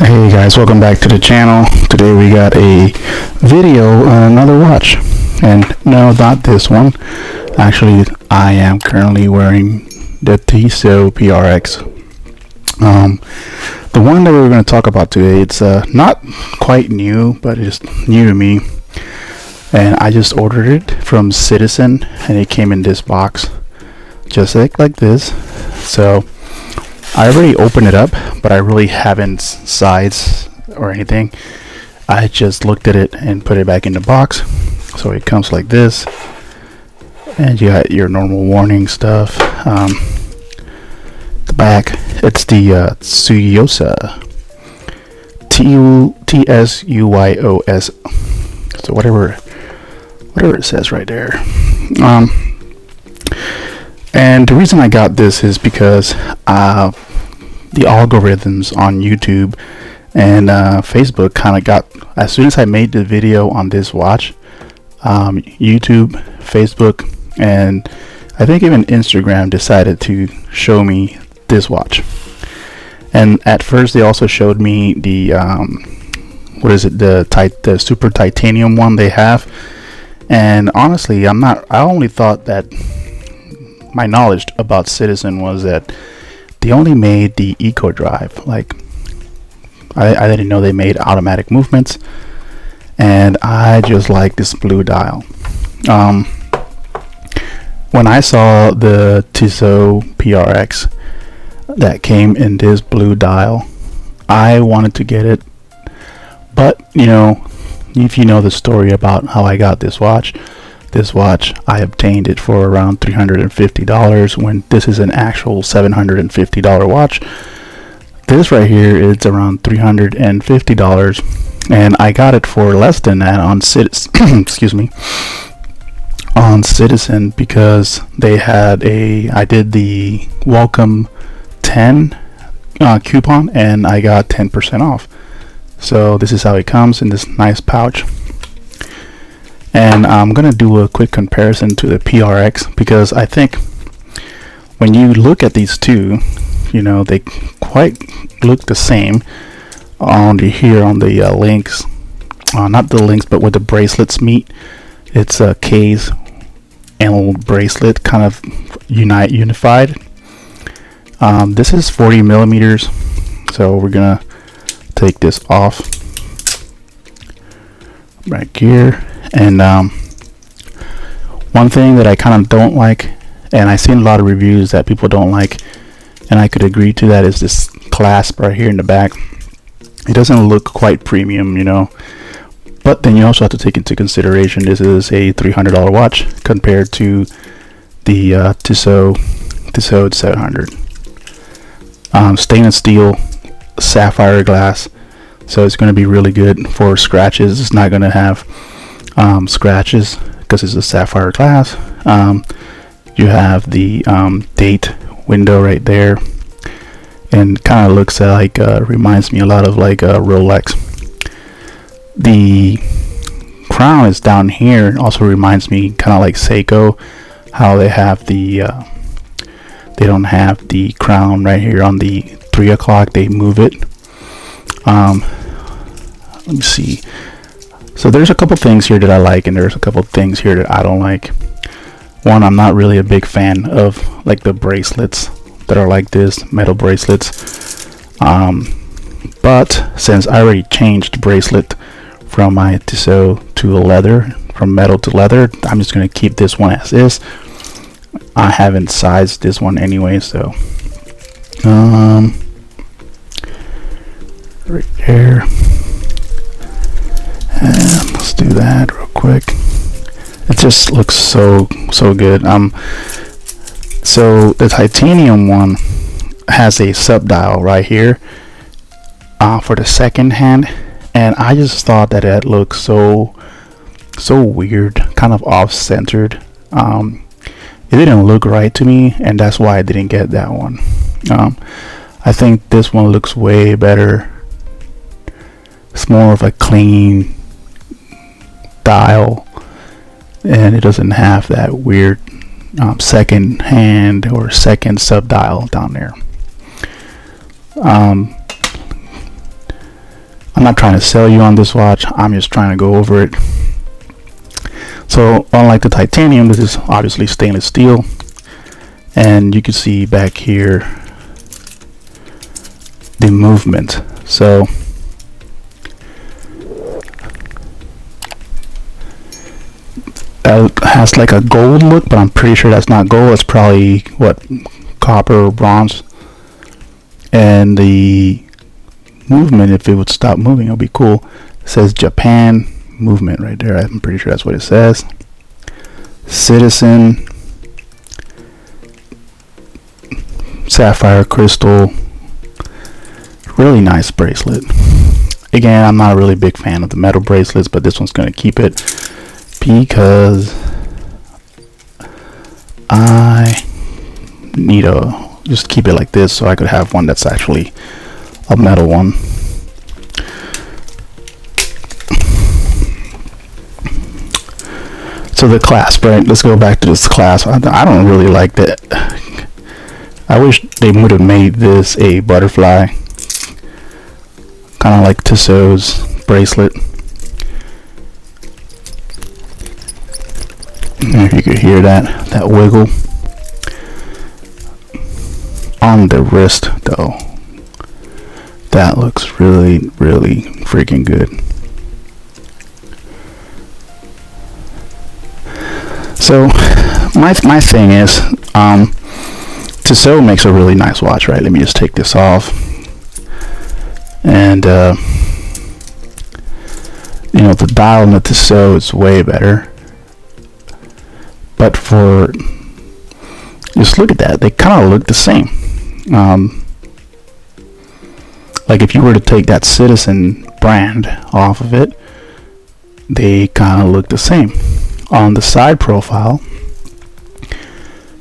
Hey guys, welcome back to the channel. Today we got a video on another watch, and no, not this one. Actually, I am currently wearing the Tissot PRX. The one that we're going to talk about today, it's not quite new, but it's new to me, and I just ordered it from Citizen, and it came in this box just like this. So I already opened it up, but I really haven't sized or anything. I just looked at it and put it back in the box. So it comes like this, and you got your normal warning stuff. The back, it's the Tsuyosa, Tsuyoos. So whatever it says right there. And the reason I got this is because the algorithms on YouTube and Facebook kind of got, as soon as I made the video on this watch, YouTube, Facebook, and I think even Instagram decided to show me this watch. And at first they also showed me the the super titanium one they have. And honestly, I only thought that my knowledge about Citizen was that they only made the Eco Drive. Like, I didn't know they made automatic movements, and I just like this blue dial. When I saw the Tissot PRX that came in this blue dial, I wanted to get it, but you know, if you know the story about how I got this watch, I obtained it for around $350 when this is an actual $750 watch. This right here is around $350, and I got it for less than that on excuse me, on Citizen, because they had I did the welcome 10 coupon, and I got 10% off. So this is how it comes in this nice pouch. And I'm gonna do a quick comparison to the PRX, because I think when you look at these two, you know, they quite look the same on the links, not the links, but where the bracelets meet. It's a case and bracelet kind of unified. This is 40 millimeters, so we're gonna take this off right here. And one thing that I kind of don't like, and I've seen a lot of reviews that people don't like, and I could agree to that, is this clasp right here in the back. It doesn't look quite premium, you know. But then you also have to take into consideration this is a $300 watch compared to the Tissot 700. Stainless steel, sapphire glass, so it's going to be really good for scratches. It's not going to have scratches because it's a sapphire glass. You have the date window right there, and kind of looks like reminds me a lot of like a Rolex. The crown is down here, and also reminds me kind of like Seiko, how they have the they don't have the crown right here on the 3 o'clock, they move it. Let me see. So there's a couple things here that I like, and there's a couple things here that I don't like. One, I'm not really a big fan of like the bracelets that are like this, metal bracelets. But since I already changed the bracelet from my Tissot to leather, from metal to leather, I'm just going to keep this one as is. I haven't sized this one anyway, so right there. And let's do that real quick. It just looks so good. So the titanium one has a sub dial right here for the second hand, and I just thought that it looked so weird, kind of off centered. It didn't look right to me, and that's why I didn't get that one. I think this one looks way better. It's more of a clean dial, and it doesn't have that weird second hand or second sub dial down there. I'm not trying to sell you on this watch, I'm just trying to go over it. So unlike the titanium, this is obviously stainless steel, and you can see back here the movement. So that has like a gold look, but I'm pretty sure that's not gold. It's probably what, copper or bronze. And the movement, if it would stop moving, it'll be cool. It says Japan movement right there. I'm pretty sure that's what it says. Citizen, Sapphire Cristal, really nice bracelet. Again, I'm not a really big fan of the metal bracelets, but this one's going to keep it because I need to just keep it like this so I could have one that's actually a metal one. So the clasp, right? Let's go back to this clasp. I don't really like that. I wish they would have made this a butterfly, kind of like Tissot's bracelet. If you could hear that wiggle on the wrist, though, that looks really freaking good. So my thing is, Tissot makes a really nice watch, right? Let me just take this off, and you know, the dial in the Tissot is way better. But for, just look at that, they kind of look the same. Like if you were to take that Citizen brand off of it, they kind of look the same. On the side profile,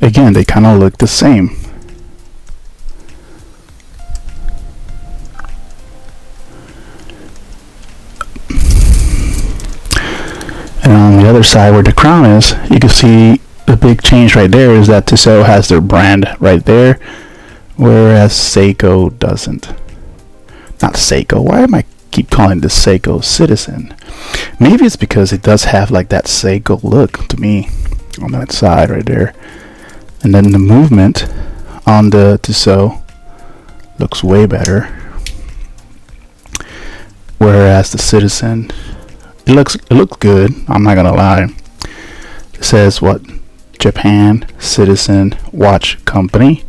again, they kind of look the same. And on the other side where the crown is, you can see the big change right there is that Tissot has their brand right there, whereas Seiko doesn't. Not Seiko, why am I keep calling this Seiko Citizen? Maybe it's because it does have like that Seiko look to me on that side right there. And then the movement on the Tissot looks way better, whereas the Citizen, it looks good, I'm not gonna lie. It says what, Japan Citizen Watch Company.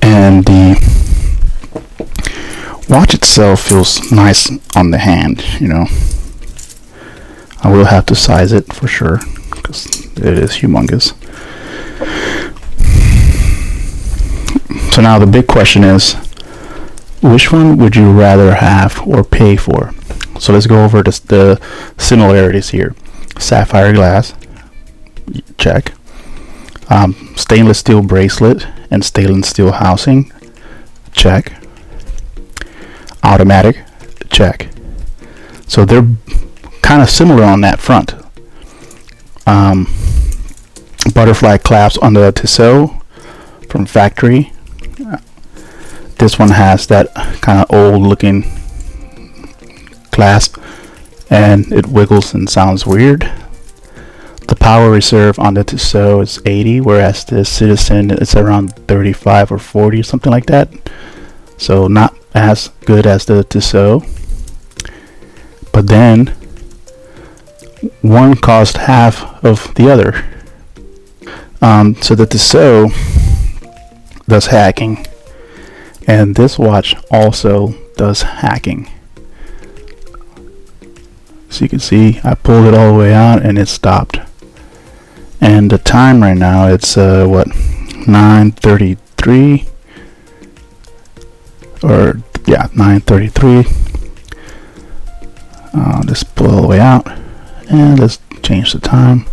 And the watch itself feels nice on the hand, you know. I will have to size it for sure because it is humongous. So now the big question is, which one would you rather have or pay for? So let's go over the similarities here. Sapphire glass, check. Stainless steel bracelet and stainless steel housing, check. Automatic, check. So they're kind of similar on that front. Butterfly clasps on the Tissot from factory. This one has that kind of old looking clasp and it wiggles and sounds weird. The power reserve on the Tissot is 80, whereas the Citizen is around 35 or 40, something like that. So not as good as the Tissot. But then one cost half of the other. So the Tissot does hacking, and this watch also does hacking. So you can see I pulled it all the way out and it stopped. And the time right now, it's what, 9:33, or yeah, 9:33. Let's pull all the way out and let's change the time.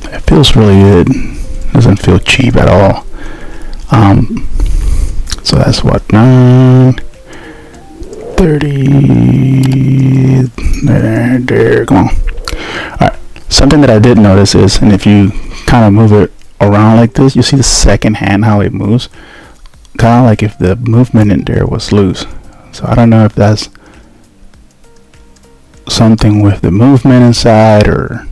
It feels really good. Doesn't feel cheap at all. So that's what, 9:30. There, come on. Alright, Something that I did notice is, and if you kind of move it around like this, you see the second hand how it moves, kind of like if the movement in there was loose. So I don't know if that's something with the movement inside or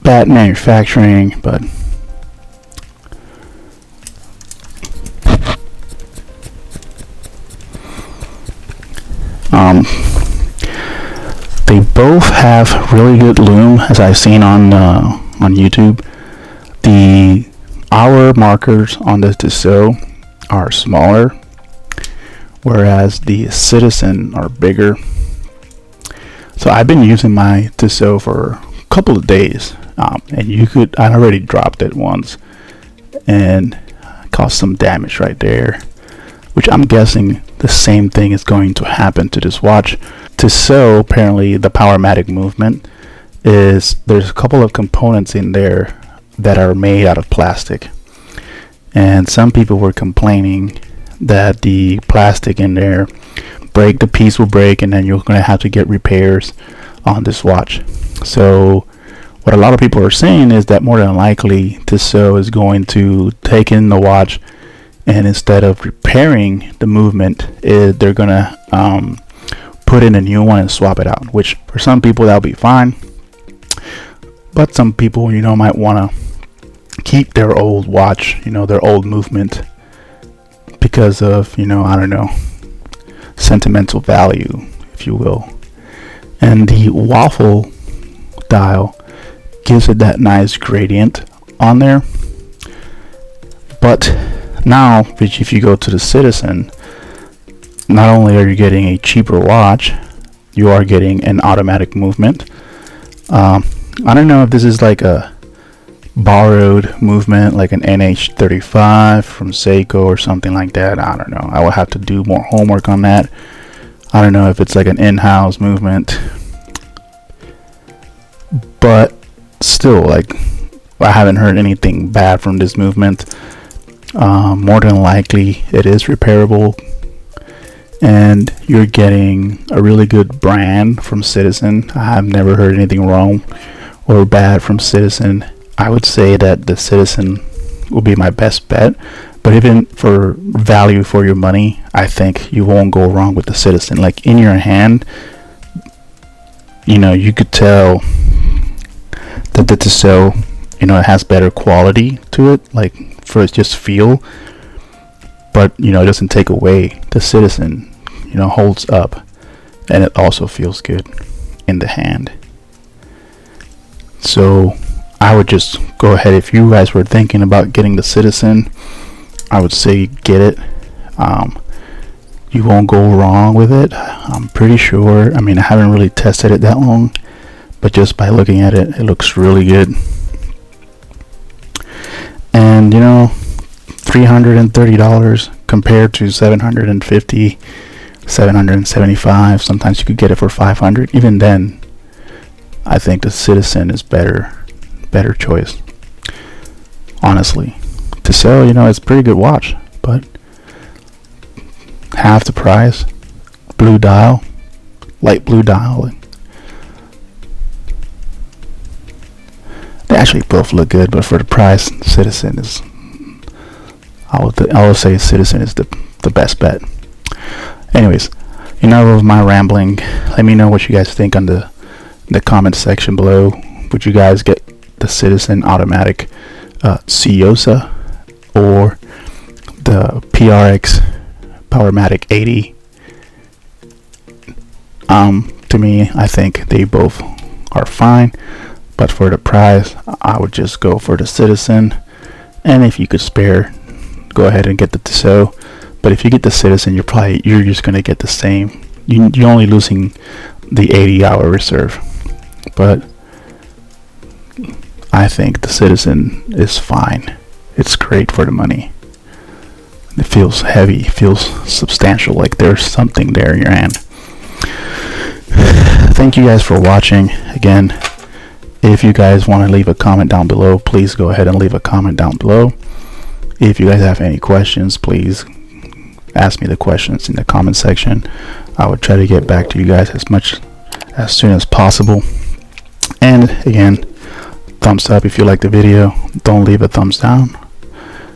bad manufacturing, but they both have really good loom, as I've seen on YouTube. The hour markers on the Tissot are smaller, whereas the Citizen are bigger. So I've been using my Tissot for a couple of days, and I already dropped it once and caused some damage right there, which I'm guessing the same thing is going to happen to this watch. Tissot, apparently the Powermatic movement is, there's a couple of components in there that are made out of plastic, and some people were complaining that the plastic in there the piece will break, and then you're going to have to get repairs on this watch. So what a lot of people are saying is that more than likely Tissot is going to take in the watch, and instead of repairing the movement, they're going to put in a new one and swap it out, which for some people that'll be fine, but some people, might want to keep their old watch, their old movement, because of, I don't know, sentimental value, if you will. And the waffle dial gives it that nice gradient on there. But now, if you go to the Citizen, not only are you getting a cheaper watch, you are getting an automatic movement. I don't know if this is like a borrowed movement, like an NH35 from Seiko or something like that. I don't know. I will have to do more homework on that. I don't know if it's like an in-house movement, but still, like, I haven't heard anything bad from this movement. More than likely it is repairable, and you're getting a really good brand from Citizen. I have never heard anything wrong or bad from Citizen. I would say that the Citizen will be my best bet, but even for value for your money, I think you won't go wrong with the Citizen. Like, in your hand, you could tell that the Tissot, it has better quality to it, like for its just feel, but it doesn't take away. The Citizen, holds up, and it also feels good in the hand. So I would just go ahead, if you guys were thinking about getting the Citizen, I would say get it. You won't go wrong with it, I'm pretty sure. I mean, I haven't really tested it that long, but just by looking at it, it looks really good. And $330 compared to $750, $775. Sometimes you could get it for $500. Even then, I think the Citizen is better choice, honestly. Tissot, it's a pretty good watch, but half the price. Blue dial, light blue dial. They actually both look good, but for the price, Citizen is, I would say Citizen is the best bet. Anyways, enough of my rambling. Let me know what you guys think on the comment section below. Would you guys get the Citizen automatic Ciosa or the PRX Powermatic 80? To me, I think they both are fine, but for the price, I would just go for the Citizen. And if you could spare, go ahead and get the Tissot. But if you get the Citizen, you're just gonna get the same. You're only losing the 80-hour reserve. But I think the Citizen is fine. It's great for the money. It feels heavy, feels substantial, like there's something there in your hand. Thank you guys for watching. Again, if you guys want to leave a comment down below, please go ahead and leave a comment down below. If you guys have any questions, please ask me the questions in the comment section. I will try to get back to you guys as soon as possible. And again, thumbs up if you like the video. Don't leave a thumbs down.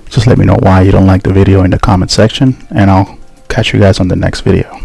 Just let me know why you don't like the video in the comment section, and I'll catch you guys on the next video.